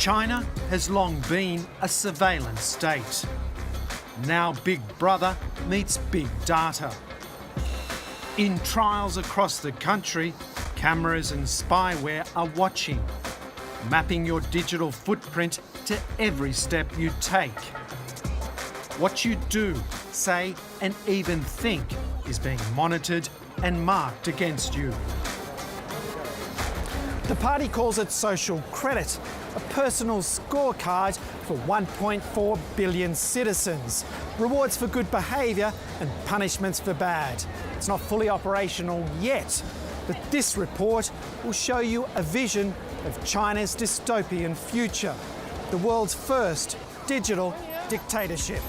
China has long been a surveillance state. Now Big Brother meets Big Data. In trials across the country, cameras and spyware are watching, mapping your digital footprint to every step you take. What you do, say, and even think is being monitored and marked against you. The party calls it social credit, a personal scorecard for 1.4 billion citizens. Rewards for good behaviour and punishments for bad. It's not fully operational yet, but this report will show you a vision of China's dystopian future, the world's first digital dictatorship.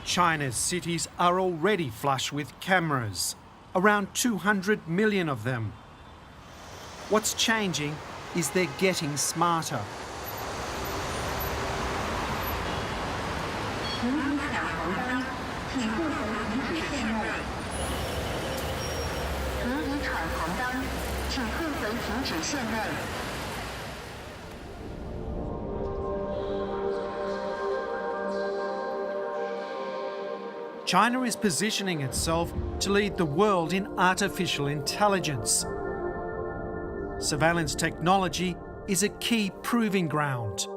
China's cities are already flush with cameras, around 200 million of them. What's changing is they're getting smarter. China is positioning itself to lead the world in artificial intelligence. Surveillance technology is a key proving ground.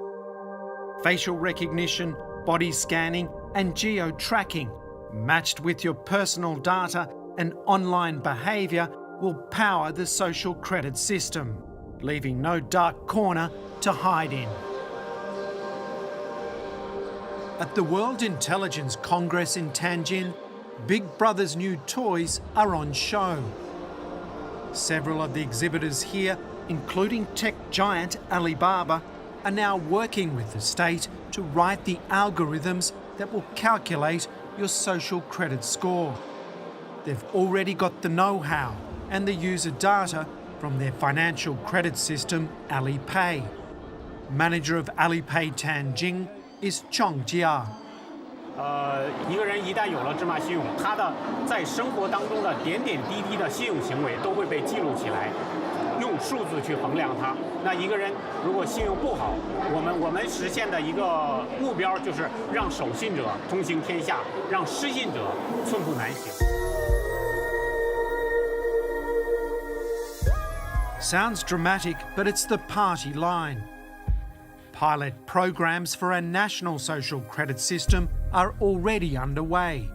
Facial recognition, body scanning and geo-tracking, matched with your personal data and online behaviour, will power the social credit system, leaving no dark corner to hide in. At the World Intelligence Congress in Tianjin, Big Brother's new toys are on show. Several of the exhibitors here, including tech giant Alibaba, are now working with the state to write the algorithms that will calculate your social credit score. They've already got the know-how and the user data from their financial credit system, Alipay. Manager of Alipay Tianjin is Chong Jia. 一个人一旦有了芝麻信用，他的在生活当中的点点滴滴的信用行为都会被记录起来，用数字去衡量它。那一个人如果信用不好，我们实现的一个目标就是让守信者通行天下，让失信者寸步难行。Sounds dramatic, but it's the party line. Pilot programs for a national social credit system are already underway.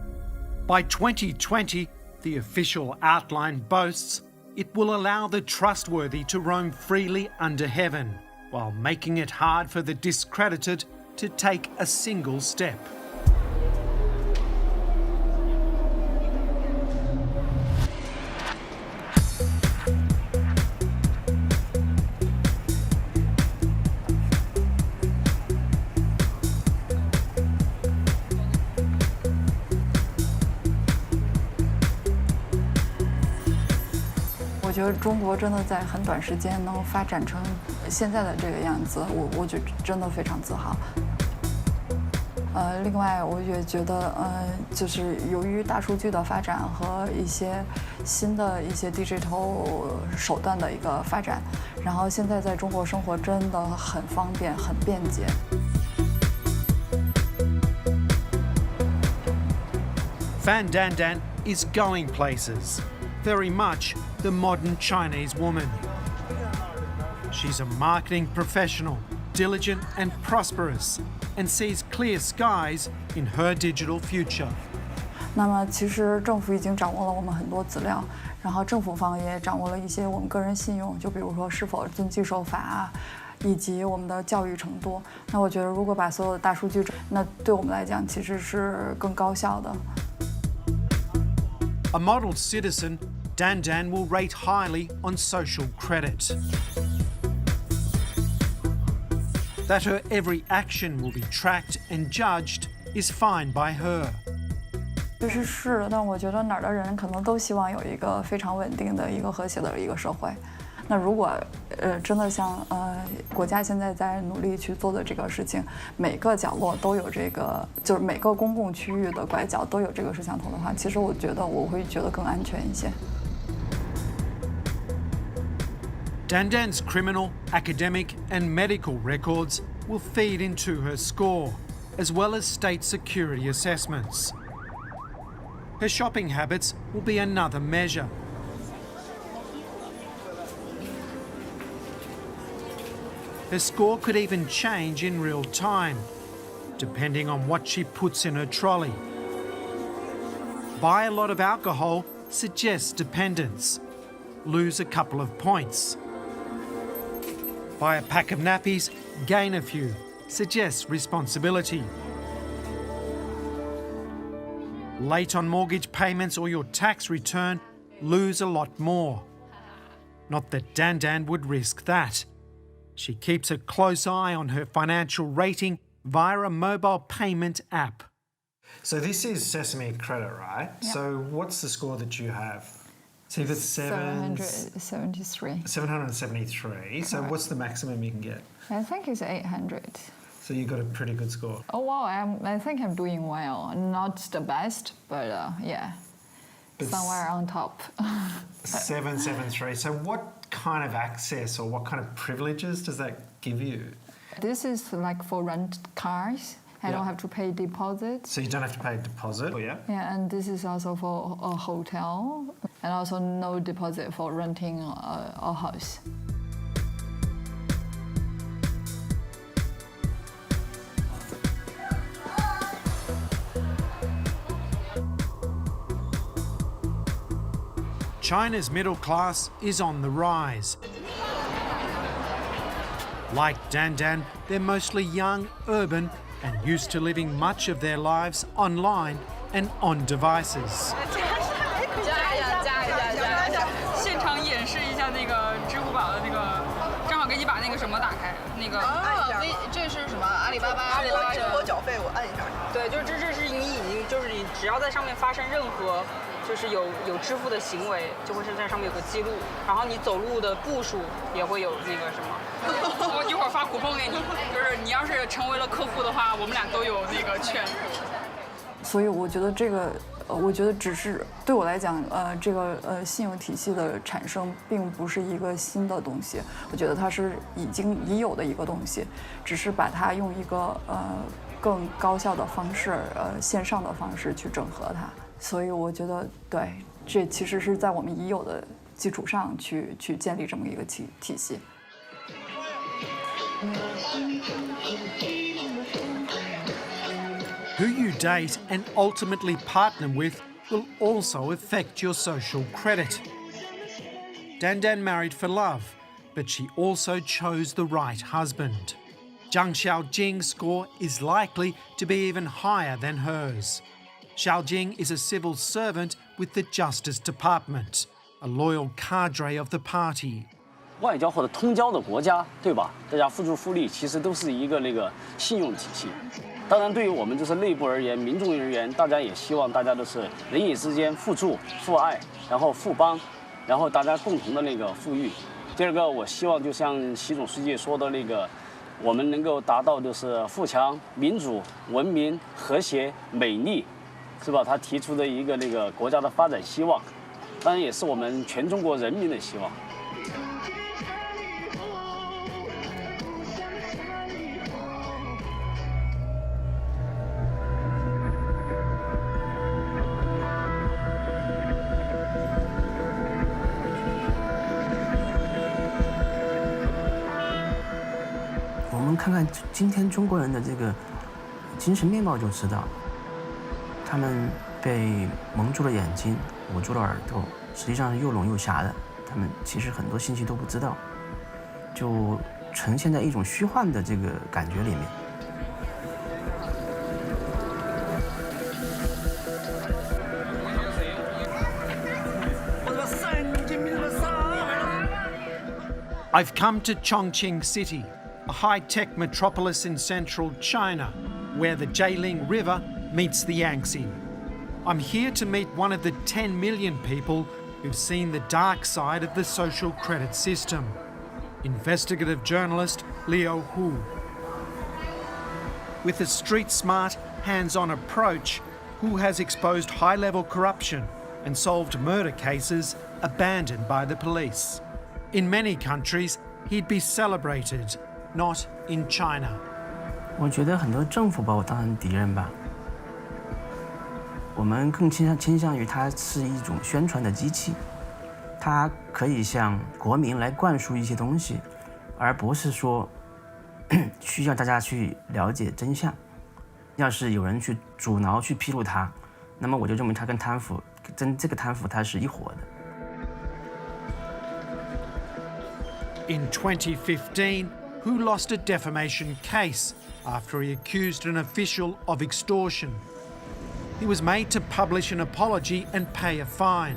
By 2020, the official outline boasts it will allow the trustworthy to roam freely under heaven, while making it hard for the discredited to take a single step.我觉得中国真的在很短时间能发展成现在的这个样子，我觉得真的非常自豪。另外我也觉得，就是由于大数据的发展和一些新的一些 digital 手段的一个发展，然后现在在中国生活真的很方便、很便捷。Fan Dandan is going places. Very much the modern Chinese woman. She's a marketing professional, diligent and prosperous, and sees clear skies in her digital future. 那么其实政府已经掌握了我们很多资料，然后政府方也掌握了一些我们个人信用，就比如说是否遵纪守法啊，以及我们的教育程度。那我觉得如果把所有的大数据，那对我们来讲其实是更高效的。A model citizen, Dandan will rate highly on social credit. That her every action will be tracked and judged is fine by her. 其实是的，但我觉得哪儿的人可能都希望有一个非常稳定的一个和谐的一个社会。那如果真的像国家现在在努力去做的这个事情，每个角落都有这个，就是每个公共区域的拐角都有这个摄像头的话，其实我觉得我会觉得更安全一些。Dandan's criminal, academic and medical records will feed into her score, as well as state security assessments. Her shopping habits will be another measure. Her score could even change in real time, depending on what she puts in her trolley. Buy a lot of alcohol suggests dependence. Lose a couple of points. Buy a pack of nappies, gain a few, suggests responsibility. Late on mortgage payments or your tax return, lose a lot more. Not that Dandan would risk that. She keeps a close eye on her financial rating via a mobile payment app. So this is Sesame Credit, right? Yep. So what's the score that you have? So you've got 773. 773. So what's the maximum you can get? I think it's 800. So you got a pretty good score. Oh wow, I think I'm doing well. Not the best, but yeah, But somewhere on top. 773. So what kind of access or what kind of privileges does that give you? This is like for rent cars. I Yeah. don't have to pay deposit. So you don't have to pay a deposit? Oh, yeah? Yeah, and this is also for a hotel, and also no deposit for renting a house. China's middle class is on the rise. Like Dandan, they're mostly young, urban, and used to living much of their lives online and on devices. 现场演示一下那个支付宝的那个，正好给你把那个什么打开，那个这是什么？阿里巴巴生活缴费，我按一下。对，就是这是你已经就是你只要在上面发生任何就是有支付的行为，就会是在上面有个记录，然后你走路的步数也会有那个什么。我一会儿发คู碰给你，就是你要是成为了客户的话，我们俩都有那个券。所以我觉得这个，我觉得只是对我来讲，这个信用体系的产生并不是一个新的东西，我觉得它是已有的一个东西，只是把它用一个更高效的方式，线上的方式去整合它。所以我觉得，对，这其实是在我们已有的基础上去建立这么一个体系。Who you date and ultimately partner with will also affect your social credit. Dandan married for love, but she also chose the right husband. Zhang Xiaojing's score is likely to be even higher than hers. Xiaojing is a civil servant with the Justice Department, a loyal cadre of the party. 外交或者通交的国家，对吧？大家付出复利，其实都是一个信用体系。当然，对于我们就是内部而言，民众而言，大家也希望大家都是人与之间互助、互爱，然后互帮，然后大家共同的富裕。第二个，我希望就像习总书记说的我们能够达到就是富强、民主、文明、和谐、美丽，是吧？他提出的一个国家的发展希望，当然也是我们全中国人民的希望。我们看看今天中国人的这个精神面貌就知道，他们被蒙住了眼睛，捂住了耳朵，实际上是又聋又瞎的。他们其实很多信息都不知道，就呈现在一种虚幻的这个感觉里面。I've come to Chongqing City, a high-tech metropolis in central China, where the Jialing River meets the Yangtze. I'm here to meet one of the 10 million people who've seen the dark side of the social credit system. Investigative journalist Leo Hu. With a street-smart, hands-on approach, Hu has exposed high-level corruption and solved murder cases abandoned by the police. In many countries, he'd be celebrated, not in China. 我觉得很多政府把我当成敌人吧。我们更倾向于它是一种宣传的机器，它可以向国民来灌输一些东西，而不是说需要大家去了解真相。要是有人去阻挠、去披露它，那么我就认为它跟贪腐，这个贪腐它是一伙的。In 2015, Hu lost a defamation case after he accused an official of extortion. He was made to publish an apology and pay a fine,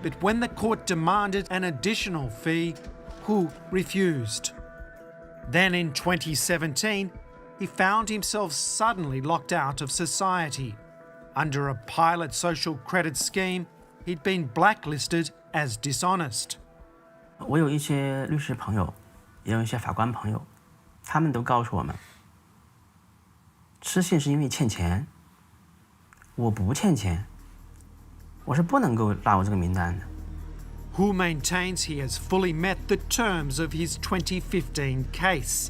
but when the court demanded an additional fee, Hu refused. Then in 2017, he found himself suddenly locked out of society. Under a pilot social credit scheme, he'd been blacklisted as dishonest. 我有一些律师朋友，也有一些法官朋友，他们都告诉我们，失信是因为欠钱。我不欠钱，我是不能够纳入这个名单的。Hu maintains he has fully met the terms of his 2015 case.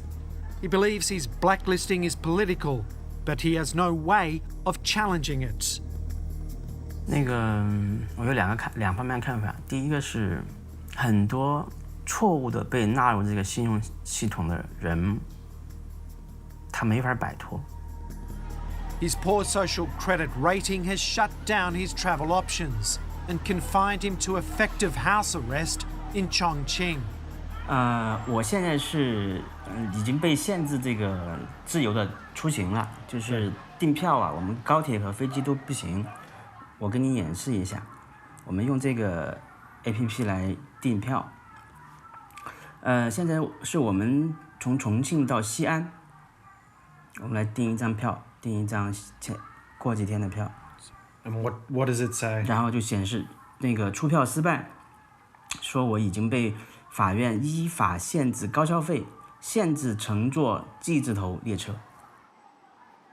He believes his blacklisting is political, but he has no way of challenging it. 我有两方面看法。第一个是很多错误的被纳入这个信用系统的人，他没法摆脱。His poor social credit rating has shut down his travel options and confined him to effective house arrest in Chongqing. 我现在是已经被限制这个自由的出行了，就是订票啊，我们高铁和飞机都不行。我跟你演示一下，我们用这个 APP 来订票。现在是我们从重庆到西安，我们来订一张票，订一张过几天的票。And what does it say? 然后就显示那个出票失败，说我已经被法院依法限制高消费，限制乘坐 G 字头列车。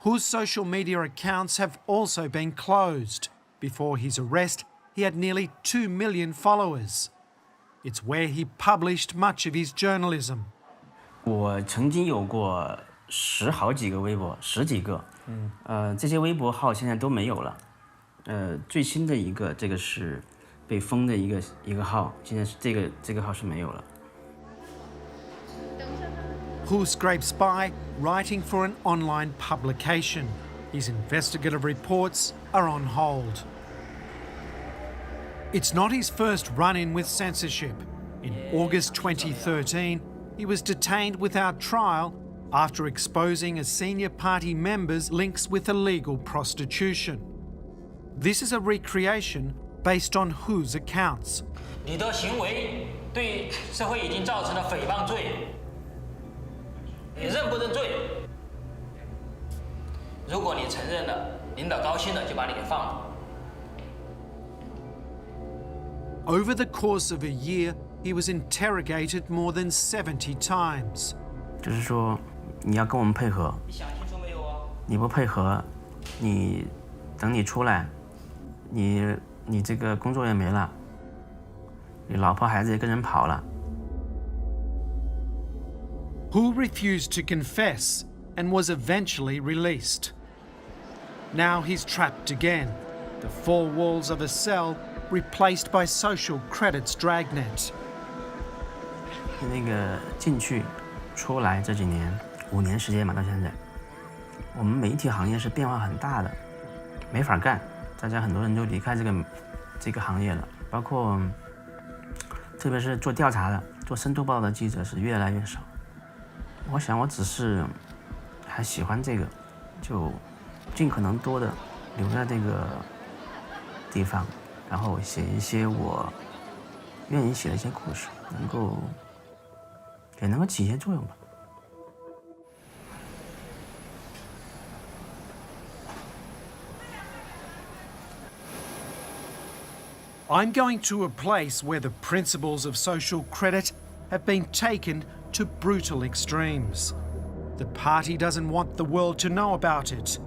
Hu's social media accounts have also been closed. Before his arrest, he had nearly 2 million followers. It's where he published much of his journalism. 我曾经有过好几个微博，10几个，这些微博号现在都没有了。最新的一个，这个是被封的一个号，现在是这个号是没有了。Hu scrapes by writing for an online publication. His investigative reports are on hold. It's not his first run-in with censorship. In August 2013, he was detained without trial after exposing a senior party member's links with illegal prostitution. This is a recreation based on Hu's accounts. 你的行为对社会已经造成了诽谤罪，你认不认罪？如果你承认了，领导高兴了就把你给放了。Over the course of a year, he was interrogated more than 70 times. 就是说，你要跟我们配合，你想清楚没有啊？你不配合，等你出来，你这个工作也没了，你老婆孩子也跟人跑了。Hu refused to confess and was eventually released. Now he's trapped again, the four walls of a cell replaced by social credit's dragnet. 那个进去出来这几年，5年时间嘛，到现在，我们媒体行业是变化很大的，没法干，大家很多人都离开这个行业了，包括特别是做调查的、做深度报道的记者是越来越少。我想我只是还喜欢这个，就尽可能多的留在这个地方，然后写一些我愿意写的一些故事，也能够起一些作用吧。I'm going to a place where the principles of social credit have been taken to brutal extremes. The party doesn't want the world to know about it.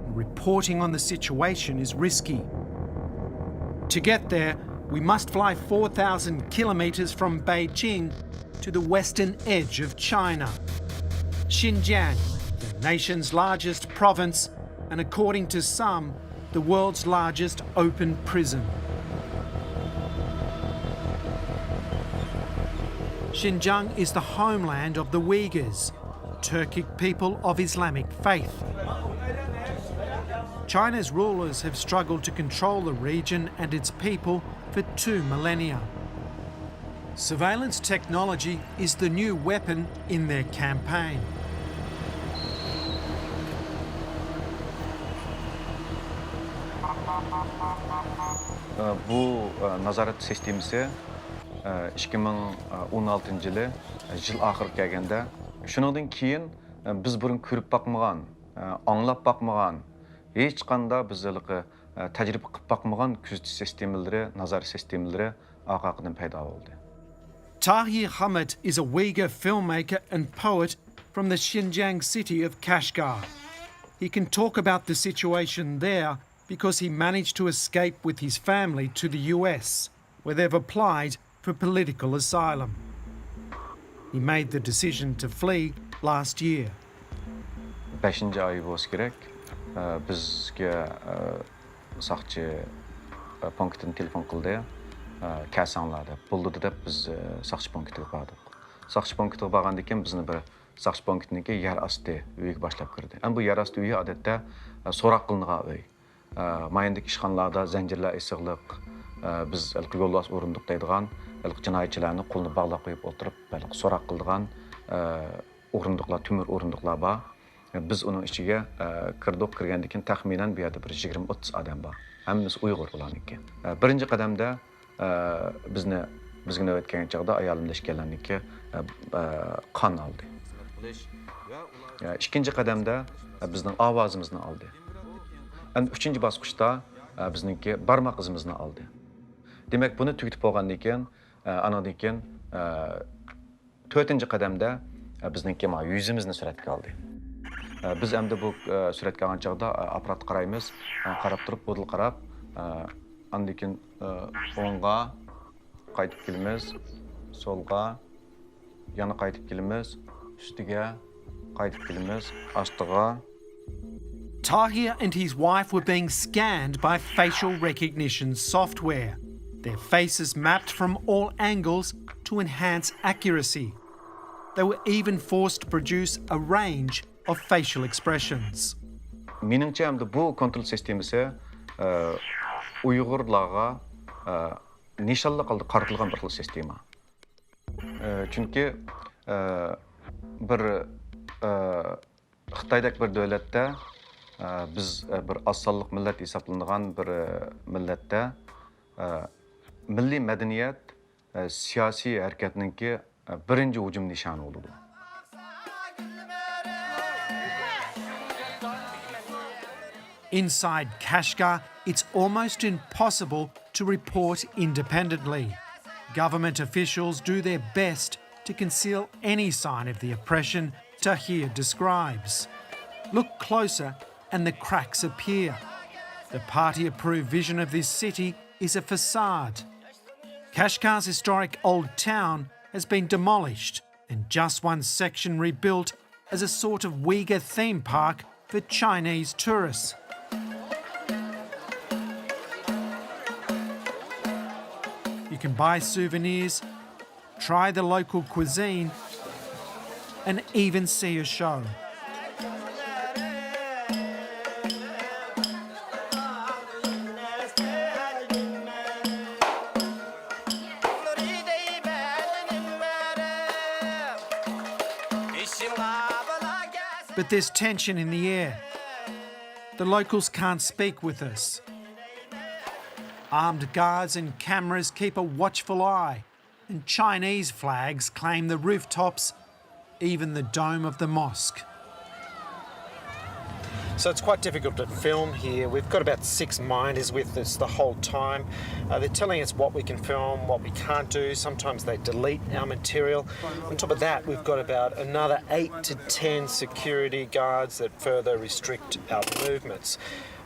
Reporting on the situation is risky. To get there, we must fly 4,000 kilometres from Beijing to the western edge of China. Xinjiang, the nation's largest province, and according to some, the world's largest open prison. Xinjiang is the homeland of the Uyghurs, Turkic people of Islamic faith. China's rulers have struggled to control the region and its people for 2 millennia. Surveillance technology is the new weapon in their campaign. Bu nazorat sistemasi 2016 yılı yıl ahırı kelgende shuningdan keyin biz burun ko'rib bakmagan, anglab bakmagan, hech qanday biz tajriba qilib bakmagan kuzatish sistemalari, nazorat sistemalari orqadan paydo bo'ldi. Tahir Hamid is a Uyghur filmmaker and poet from the Xinjiang city of Kashgar. He can talk about the situation there because he managed to escape with his family to the US, where they've applied for political asylum. He made the decision to flee last year. 5. ay bo'lsa kerak, bizga saqchi punktdan telefon qildi. Kelsanglar deb bo'ldi deb biz saqchi punktiga bordik. Saqchi punktiga borgandan keyin bizni bir saqchi punktniki yer osti uyga boshlab kirdi. Bu yer osti uyi odatda so'roq qilingan uy. Mayindagi ishxonalarda zanjirlar isig'liq, biz yo'lbos o'rindiq deydigan jinoyatchilarni qo'lini bog'lab qo'yib o'tirib, so'roq qildigan o'rindiqlar, temir o'rindiqlar bor. Biz uning ichiga kirgandan keyin taxminan bu yerda bir 20-30 odam bor. Hammasi Uyg'ur ularniki. Birinchi qadamda bizga navbat kelgan chog'da ayolimda ishganlarniki qon oldi. Ikkinchi qadamda bizning ovozimizni oldi. Uchinchi bosqichda bizniki barmoq izimizni oldi. Demak, buni tugatib bo'lgandan keyin, anadan keyin 4-chi qadamda bizniki yuzimizni suratga oldi. Biz endi bu suratga olgan chog'da apparatni qaraymiz, qarab turib, bo'dil qarab, andan keyin o'ngga qaytib kelamiz, solga, yana qaytib kelamiz, ustiga qaytib kelamiz, ostiga. Tahir and his wife were being scanned by facial recognition software, their faces mapped from all angles to enhance accuracy. They were even forced to produce a range of facial expressions. Meningcha bu kontrol sistemasi Uyg'urlarga nishonli qaratilgan bir xil sistema. Chunki bir Xitoydagi bir davlatda biz bir osonlik millat hisoblanadigan bir millatda milliy madaniyat siyosiy harakatninki birinchi hujum nishoni bo'ldi. Inside Kashgar, it's almost impossible to report independently. Government officials do their best to conceal any sign of the oppression Tahir describes. Look closer and the cracks appear. The party-approved vision of this city is a facade. Kashgar's historic old town has been demolished and just one section rebuilt as a sort of Uyghur theme park for Chinese tourists. You can buy souvenirs, try the local cuisine, and even see a show. But there's tension in the air. The locals can't speak with us. Armed guards and cameras keep a watchful eye, and Chinese flags claim the rooftops, even the dome of the mosque. So it's quite difficult to film here. We've got about 6 miners with us the whole time. They're telling us what we can film, what we can't do. Sometimes they delete our material. On top of that, we've got about another 8 to 10 security guards that further restrict our movements.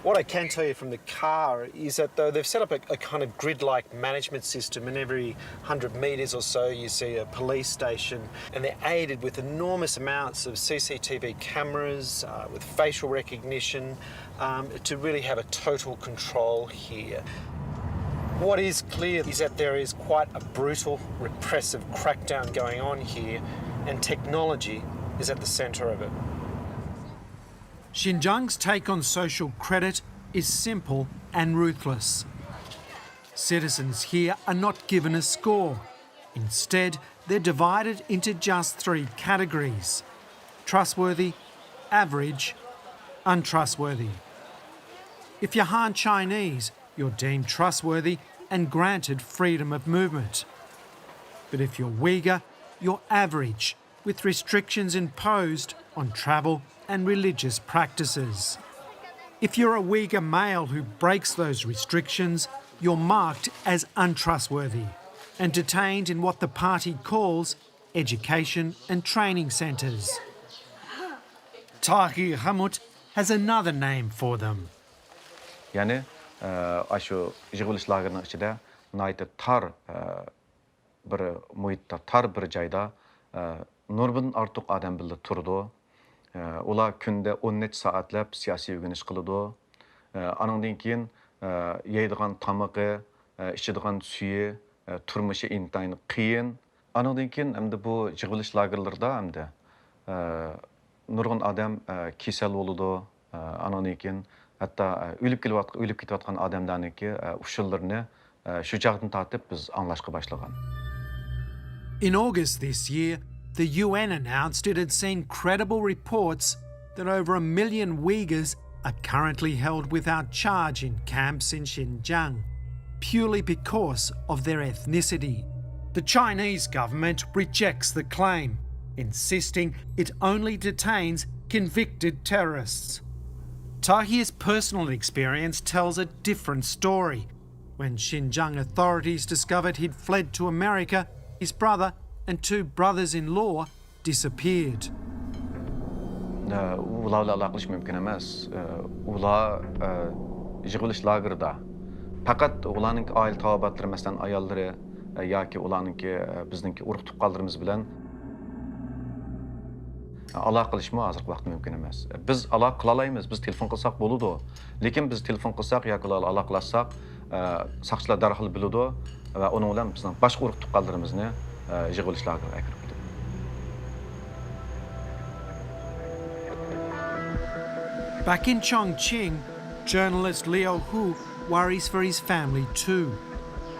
What I can tell you from the car is that though they've set up a kind of grid-like management system, and every 100 metres or so you see a police station, and they're aided with enormous amounts of CCTV cameras, with facial recognition, to really have a total control here. What is clear is that there is quite a brutal, repressive crackdown going on here, and technology is at the centre of it. Xinjiang's take on social credit is simple and ruthless. Citizens here are not given a score. Instead, they're divided into just 3 categories: trustworthy, average, untrustworthy. If you're Han Chinese, you're deemed trustworthy and granted freedom of movement. But if you're Uyghur, you're average, with restrictions imposed on travel and religious practices. If you're a Uyghur male who breaks those restrictions, you're marked as untrustworthy and detained in what the party calls education and training centres. Tahir Hamut has another name for them. Yani aşu yığılış lagerinin içinde naytı tar bir muhitta tar bir joyda nurdan ortiq odam birga turdi. Ular kunda 10 necha soatlab siyosiy o'rganish qiladi. Andan keyin yeydigan tamog'i, ichadigan suyi, turmushi intayin qiyin. Andan keyin hamda bu yig'ilish lagerlarida hamda nurg'un odam kasal bo'ladi. Andan keyin hatto o'lib ketayotgan odamlarniki ushullarini shu chog'dan tortib biz anglashga boshlagan. In August this year, the UN announced it had seen credible reports that over 1 million Uyghurs are currently held without charge in camps in Xinjiang, purely because of their ethnicity. The Chinese government rejects the claim, insisting it only detains convicted terrorists. Tahir's personal experience tells a different story. When Xinjiang authorities discovered he'd fled to America, his brother and 2 brothers-in-law disappeared. Ularla aloqalash mumkin emas. Ular yig'ilish lagerida faqat ularning oila tavobatlari, masalan ayollari yoki ularningki bizningki urug' tuqqanlarimiz bilan aloqa qilishmi hozirgi vaqtda mumkin emas. Biz aloqa qila olamiz, biz telefon qilsak bo'ladi. Lekin biz telefon qilsak yoki ularga aloqalashsak, saqchilar darhol biladi va uning bilan bizning boshqa urug' tuqqanlarimizni yig'ilish lageriga kirib ketadi. Back in Chongqing, journalist Liu Hu worries for his family too.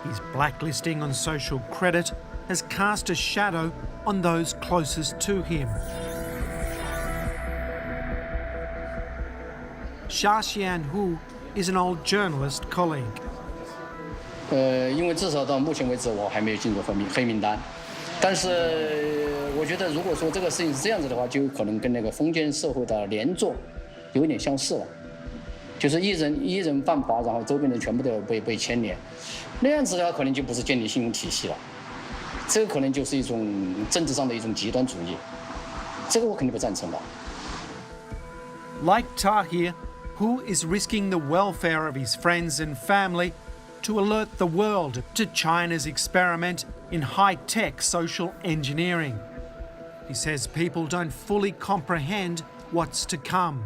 His blacklisting on social credit has cast a shadow on those closest to him. Xia Xianhu is an old journalist colleague. 因为至少到目前为止我还没有进入黑名单，但是我觉得如果说这个事情是这样子的话，就有可能跟那个封建社会的连坐有点相似了，就是一人犯法，然后周边人全部都被牵连，那样子的话可能就不是建立信用体系了，这个可能就是一种政治上的一种极端主义，这个我肯定不赞成的。 Like Tahir, Hu is risking the welfare of his friends and family to alert the world to China's experiment in high-tech social engineering. He says people don't fully comprehend what's to come,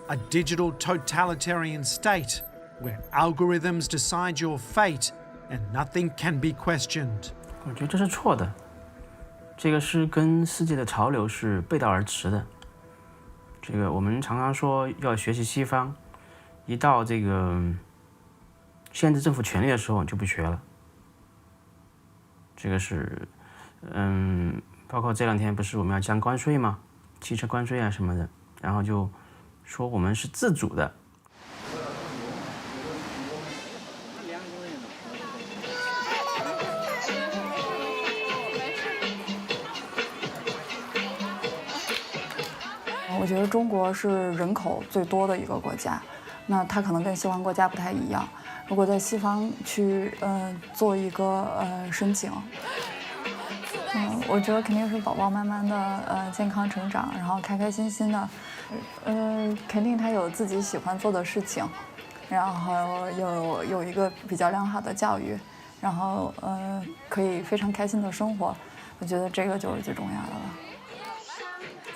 a digital totalitarian state where algorithms decide your fate and nothing can be questioned. 我觉得这是错的，这个是跟世界的潮流是背道而驰的。这个我们常常说要学习西方，一到这个限制政府权力的时候就不学了。这个是，包括这2天不是我们要降关税吗？汽车关税啊什么的，然后就说我们是自主的。我我觉得中国是人口最多的一个国家，那它可能跟西方国家不太一样。如果在西方去做一个申请，我觉得肯定是宝宝慢慢的健康成长，然后开开心心的，肯定他有自己喜欢做的事情，然后有一个比较良好的教育，然后可以非常开心的生活，我觉得这个就是最重要的了。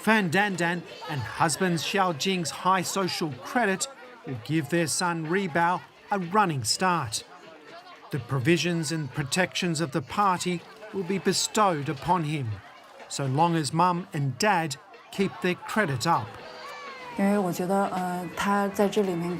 Fan Dandan and husband Xiao Jing's high social credit will give their son Rebao a running start. The provisions and protections of the party will be bestowed upon him, so long as mum and dad keep their credit up. 因为我觉得他在这里面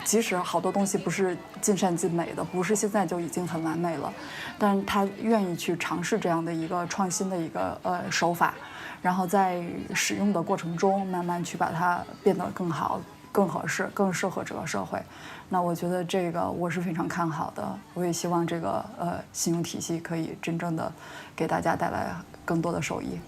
即使好多东西不是尽善尽美的，不是现在就已经很完美了，但是他愿意去尝试这样的一个创新的一个手法，然后在使用的过程中慢慢去把它变得更好、更合适、更适合这个社会。那我觉得这个我是非常看好的，我也希望这个信用体系可以真正的给大家带来更多的受益。